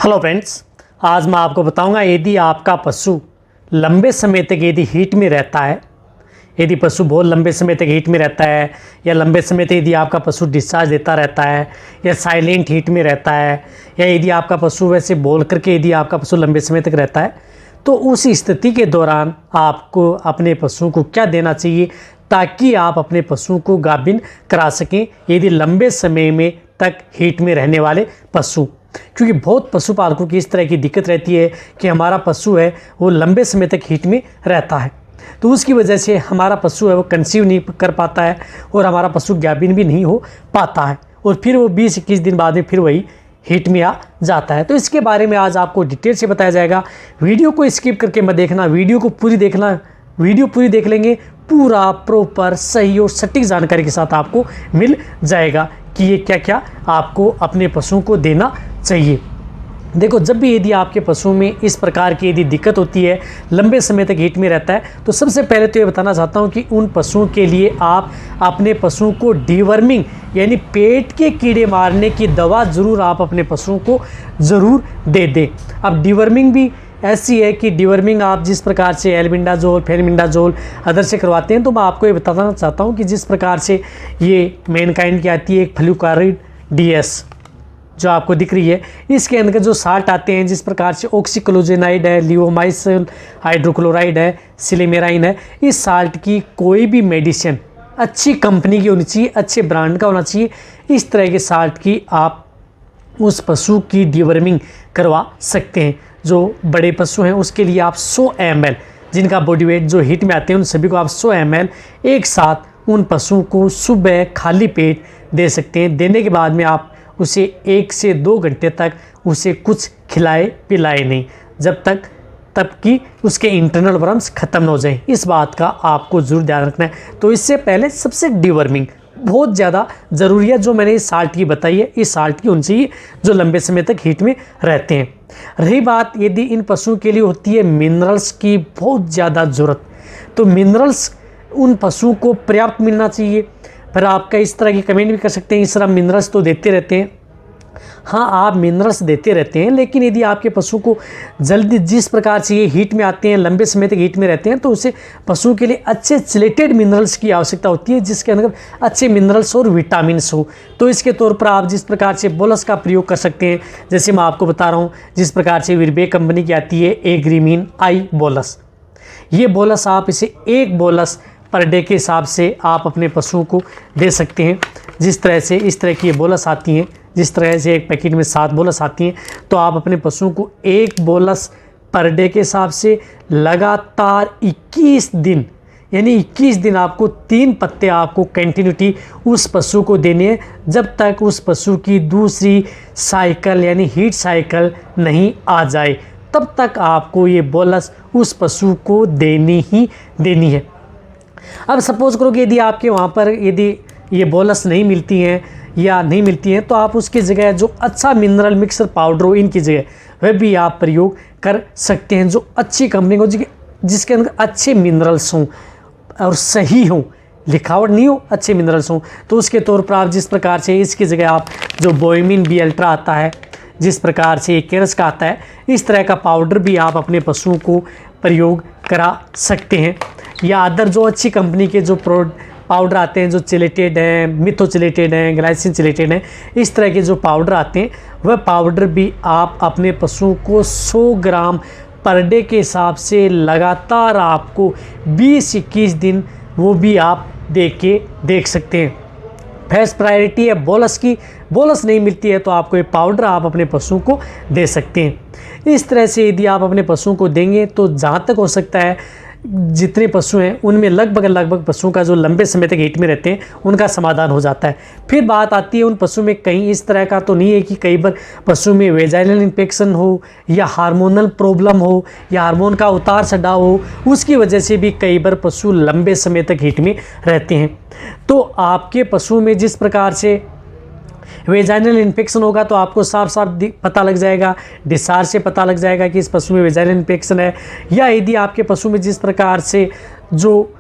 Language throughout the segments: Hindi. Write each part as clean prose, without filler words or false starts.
हेलो फ्रेंड्स, आज मैं आपको बताऊंगा यदि आपका पशु लंबे समय तक यदि हीट में रहता है, यदि पशु बहुत लंबे समय तक हीट में रहता है या लंबे समय तक यदि आपका पशु डिस्चार्ज देता रहता है या साइलेंट हीट में रहता है या यदि आपका पशु वैसे बोल करके यदि आपका पशु लंबे समय तक रहता है, तो उस स्थिति के दौरान आपको अपने पशु को क्या देना चाहिए ताकि आप अपने पशु को गाभिन करा सकें यदि लंबे समय में तक हीट में रहने वाले पशु। क्योंकि बहुत पशुपालकों की इस तरह की दिक्कत रहती है कि हमारा पशु है वो लंबे समय तक हीट में रहता है, तो उसकी वजह से हमारा पशु है वो कंसीव नहीं कर पाता है और हमारा पशु गाभिन भी नहीं हो पाता है और फिर वो 20-21 दिन बाद में फिर वही हीट में आ जाता है। तो इसके बारे में आज आपको डिटेल से बताया जाएगा। वीडियो को स्किप करके मत देखना, वीडियो को पूरी देखना। वीडियो पूरी देख लेंगे, पूरा प्रॉपर सही और सटीक जानकारी के साथ आपको मिल जाएगा कि ये क्या क्या आपको अपने पशुओं को देना चाहिए। देखो, जब भी यदि आपके पशु में इस प्रकार की यदि दिक्कत होती है, लंबे समय तक हीट में रहता है, तो सबसे पहले तो ये बताना चाहता हूँ कि उन पशुओं के लिए आप अपने पशुओं को डीवर्मिंग यानी पेट के कीड़े मारने की दवा ज़रूर आप अपने पशुओं को ज़रूर दे दें। अब डीवर्मिंग भी ऐसी है कि डीवर्मिंग आप जिस प्रकार से एल्बेंडाजोल, फेनबिंडाजोल अदर से करवाते हैं, तो मैं आपको ये बताना चाहता हूँ कि जिस प्रकार से ये मैनकाइंड की आती है एक फ्लूकारिड DS जो आपको दिख रही है, इसके अंदर जो साल्ट आते हैं जिस प्रकार से ऑक्सीक्लोजेनाइड है, लिवोमाइसिल हाइड्रोक्लोराइड है, सिलेमेराइन है, इस साल्ट की कोई भी मेडिसिन अच्छी कंपनी की होनी चाहिए, अच्छे ब्रांड का होना चाहिए। इस तरह के साल्ट की आप उस पशु की डीवर्मिंग करवा सकते हैं। जो बड़े पशु हैं उसके लिए आप 100 ml जिनका बॉडी वेट जो हीट में आते हैं उन सभी को आप 100 ml एक साथ उन पशुओं को सुबह खाली पेट दे सकते हैं। देने के बाद में आप उसे 1 से 2 घंटे तक उसे कुछ खिलाए पिलाए नहीं, तब कि उसके इंटरनल वर्म्स खत्म हो जाएं। इस बात का आपको ज़रूर ध्यान रखना है। तो इससे पहले सबसे डीवर्मिंग बहुत ज़्यादा ज़रूरी है। जो मैंने इस साल्ट की बताई है, इस साल्ट की उनसे ही जो लंबे समय तक हीट में रहते हैं। रही बात यदि इन पशुओं के लिए होती है मिनरल्स की बहुत ज़्यादा ज़रूरत, तो मिनरल्स उन पशुओं को पर्याप्त मिलना चाहिए। फिर आपका इस तरह की कमेंट भी कर सकते हैं, इस तरह मिनरल्स तो देते रहते हैं। हाँ, आप मिनरल्स देते रहते हैं, लेकिन यदि आपके पशु को जल्दी जिस प्रकार से ये हीट में आते हैं, लंबे समय तक हीट में रहते हैं, तो उसे पशुओं के लिए अच्छे चिलेटेड मिनरल्स की आवश्यकता होती है जिसके अंदर अच्छे मिनरल्स और विटामिन्स हो। तो इसके तौर पर आप जिस प्रकार से बोलस का प्रयोग कर सकते हैं, जैसे मैं आपको बता रहा हूँ, जिस प्रकार से विरबे कंपनी की आती है एग्रीमीन आई बोलस, ये बोलस आप इसे 1 बोलस पर डे के हिसाब से आप अपने पशुओं को दे सकते हैं। जिस तरह से इस तरह की ये बोलस आती हैं, जिस तरह से एक पैकेट में 7 बोलस आती हैं, तो आप अपने पशुओं को 1 बोलस पर डे के हिसाब से लगातार 21 दिन यानी 21 दिन आपको 3 पत्ते आपको कंटिन्यूटी उस पशु को देने हैं, जब तक उस पशु की दूसरी साइकिल यानी हीट साइकिल नहीं आ जाए, तब तक आपको ये बोलस उस पशु को देनी ही देनी है। अब सपोज करो कि यदि आपके वहाँ पर यदि ये बोलस नहीं मिलती हैं तो आप उसकी जगह जो अच्छा मिनरल मिक्सर पाउडर हो इनकी जगह वह भी आप प्रयोग कर सकते हैं, जो अच्छी कंपनी को जिसके अंदर अच्छे मिनरल्स हों और सही हों, लिखावट नहीं हो, अच्छे मिनरल्स हों। तो उसके तौर पर आप जिस प्रकार से इसकी जगह आप जो बोइमिन बी अल्ट्रा आता है, जिस प्रकार से केरस का आता है, इस तरह का पाउडर भी आप अपने पशुओं को प्रयोग करा सकते हैं। या अदर जो अच्छी कंपनी के जो पाउडर आते हैं, जो चिलेटेड हैं, मिथोचिलेटेड हैं, ग्लाइसिन चिलेटेड हैं, इस तरह के जो पाउडर आते हैं वह पाउडर भी आप अपने पशुओं को 100 ग्राम पर डे के हिसाब से लगातार आपको 20-21 दिन वो भी आप देख सकते हैं। फर्स्ट प्रायोरिटी है बोलस की। बोलस नहीं मिलती है तो आपको ये पाउडर आप अपने पशुओं को दे सकते हैं। इस तरह से यदि आप अपने पशुओं को देंगे तो जहाँ तक हो सकता है जितने पशु हैं उनमें लगभग पशुओं का जो लंबे समय तक हीट में रहते हैं उनका समाधान हो जाता है। फिर बात आती है उन पशु में कहीं इस तरह का तो नहीं है कि कई बार पशु में वेजाइनल इन्फेक्शन हो या हार्मोनल प्रॉब्लम हो या हार्मोन का उतार चढ़ाव हो, उसकी वजह से भी कई बार पशु लंबे समय तक हीट में रहते हैं। तो आपके पशु में जिस प्रकार से वेजाइनल इन्फेक्शन होगा तो आपको साफ साफ पता लग जाएगा, डिस्चार्ज से पता लग जाएगा कि इस पशु में वेजाइनल इन्फेक्शन है। या यदि आपके पशु में जिस प्रकार से जो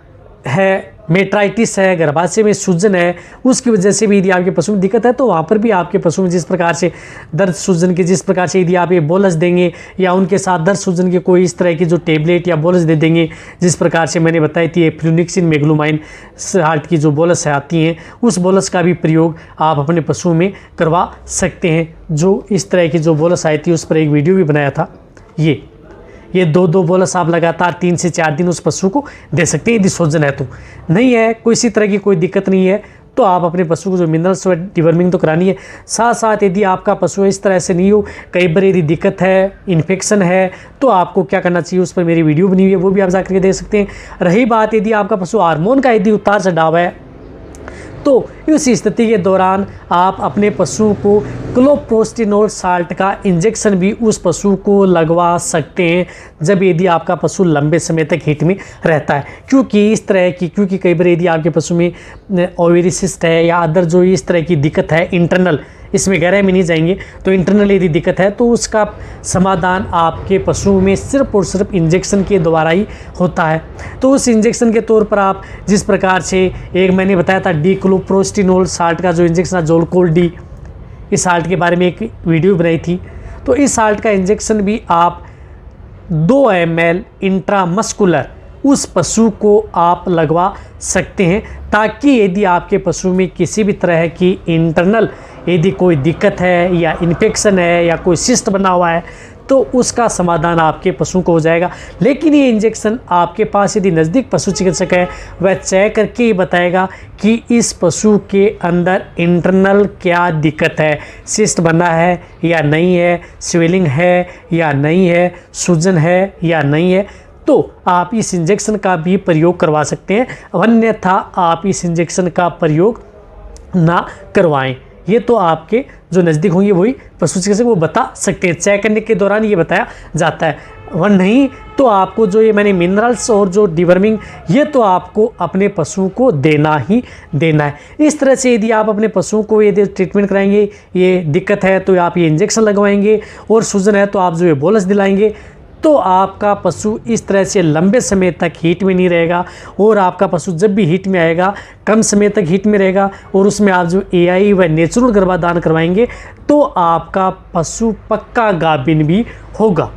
है मेट्राइटिस है, गर्भाशय में सूजन है, उसकी वजह से भी यदि आपके पशु में दिक्कत है तो वहाँ पर भी आपके पशु में जिस प्रकार से दर्द सूजन के, जिस प्रकार से यदि आप ये बोलस देंगे या उनके साथ दर्द सूजन के कोई इस तरह की जो टेबलेट या बोलस दे देंगे, जिस प्रकार से मैंने बताई थी फ्लूनिक्सिन मेग्लोमाइन साल्ट की जो बोलस है आती हैं, उस बोलस का भी प्रयोग आप अपने पशु में करवा सकते हैं। जो इस तरह की जो बोलस आई थी उस पर एक वीडियो भी बनाया था। ये 2 बोलस आप लगातार 3 से 4 दिन उस पशु को दे सकते हैं। यदि सूजन है तो नहीं है, कोई इसी तरह की कोई दिक्कत नहीं है तो आप अपने पशु को जो मिनरल्स व डिवर्मिंग तो करानी है। साथ साथ यदि आपका पशु इस तरह से नहीं हो, कई बार यदि दिक्कत है, इन्फेक्शन है, तो आपको क्या करना चाहिए उस पर मेरी वीडियो बनी हुई है, वो भी आप जा करके देख सकते हैं। रही बात यदि आपका पशु हार्मोन का यदि उतार चढ़ाव है तो इस स्थिति के दौरान आप अपने पशु को क्लोप्रोस्टिनोल साल्ट का इंजेक्शन भी उस पशु को लगवा सकते हैं जब यदि आपका पशु लंबे समय तक हीट में रहता है। क्योंकि कई बार यदि आपके पशु में ओवेरी सिस्ट है या अदर जो इस तरह की दिक्कत है इंटरनल, इसमें गहराई में नहीं जाएंगे, तो इंटरनल यदि दिक्कत है तो उसका समाधान आपके पशु में सिर्फ और सिर्फ इंजेक्शन के द्वारा ही होता है। तो उस इंजेक्शन के तौर पर आप जिस प्रकार से एक मैंने बताया था डिक्लोप्रोस्टिनोल साल्ट का जो इंजेक्शन है, जोलकोल डी, इस साल्ट के बारे में एक वीडियो बनाई थी, तो इस साल्ट का इंजेक्शन भी आप 2 ml इंट्रामस्कुलर उस पशु को आप लगवा सकते हैं, ताकि यदि आपके पशु में किसी भी तरह की इंटरनल यदि कोई दिक्कत है या इन्फेक्शन है या कोई सिस्ट बना हुआ है तो उसका समाधान आपके पशु को हो जाएगा। लेकिन ये इंजेक्शन आपके पास यदि नज़दीक पशु चिकित्सक है, वह चेक करके ही बताएगा कि इस पशु के अंदर इंटरनल क्या दिक्कत है, सिस्ट बना है या नहीं है, स्वेलिंग है या नहीं है, सूजन है या नहीं है, तो आप इस इंजेक्शन का भी प्रयोग करवा सकते हैं। अन्यथा आप इस इंजेक्शन का प्रयोग ना करवाएं। ये तो आपके जो नज़दीक होंगे वही पशु चिकित्सक वो बता सकते हैं, चेक करने के दौरान ये बताया जाता है। वह नहीं तो आपको जो ये मैंने मिनरल्स और जो डिवर्मिंग, ये तो आपको अपने पशु को देना ही देना है। इस तरह से यदि आप अपने पशु को यदि ट्रीटमेंट कराएंगे, ये दिक्कत है तो आप ये इंजेक्शन लगवाएंगे, और सूजन है तो आप जो ये बोलस दिलाएंगे, तो आपका पशु इस तरह से लंबे समय तक हीट में नहीं रहेगा। और आपका पशु जब भी हीट में आएगा कम समय तक हीट में रहेगा, और उसमें आप जो एआई व नेचुरल गर्भाधान करवाएंगे तो आपका पशु पक्का गाभिन भी होगा।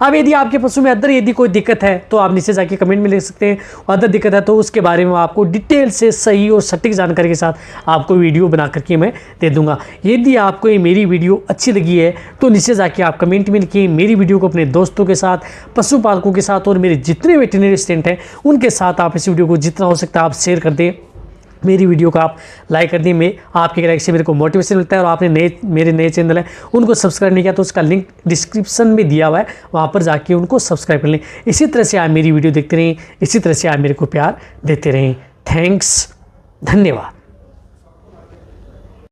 अब यदि आपके पशु में अदर यदि कोई दिक्कत है तो आप नीचे जाके कमेंट में लिख सकते हैं, अदर दिक्कत है तो उसके बारे में आपको डिटेल से सही और सटीक जानकारी के साथ आपको वीडियो बना करके मैं दे दूंगा। यदि आपको ये मेरी वीडियो अच्छी लगी है तो नीचे जाके आप कमेंट में लिखिए, मेरी वीडियो को अपने दोस्तों के साथ, पशुपालकों के साथ और मेरे जितने वेटरनरी स्टूडेंट हैं उनके साथ आप इस वीडियो को जितना हो सकता है आप शेयर कर दें, मेरी वीडियो को आप लाइक कर दें। मैं आपके लाइक से मेरे को मोटिवेशन मिलता है। और आपने मेरे नए चैनल है उनको सब्सक्राइब नहीं किया तो उसका लिंक डिस्क्रिप्शन में दिया हुआ है, वहाँ पर जाके उनको सब्सक्राइब कर लें। इसी तरह से आप मेरी वीडियो देखते रहें, इसी तरह से आप मेरे को प्यार देते रहें। थैंक्स, धन्यवाद।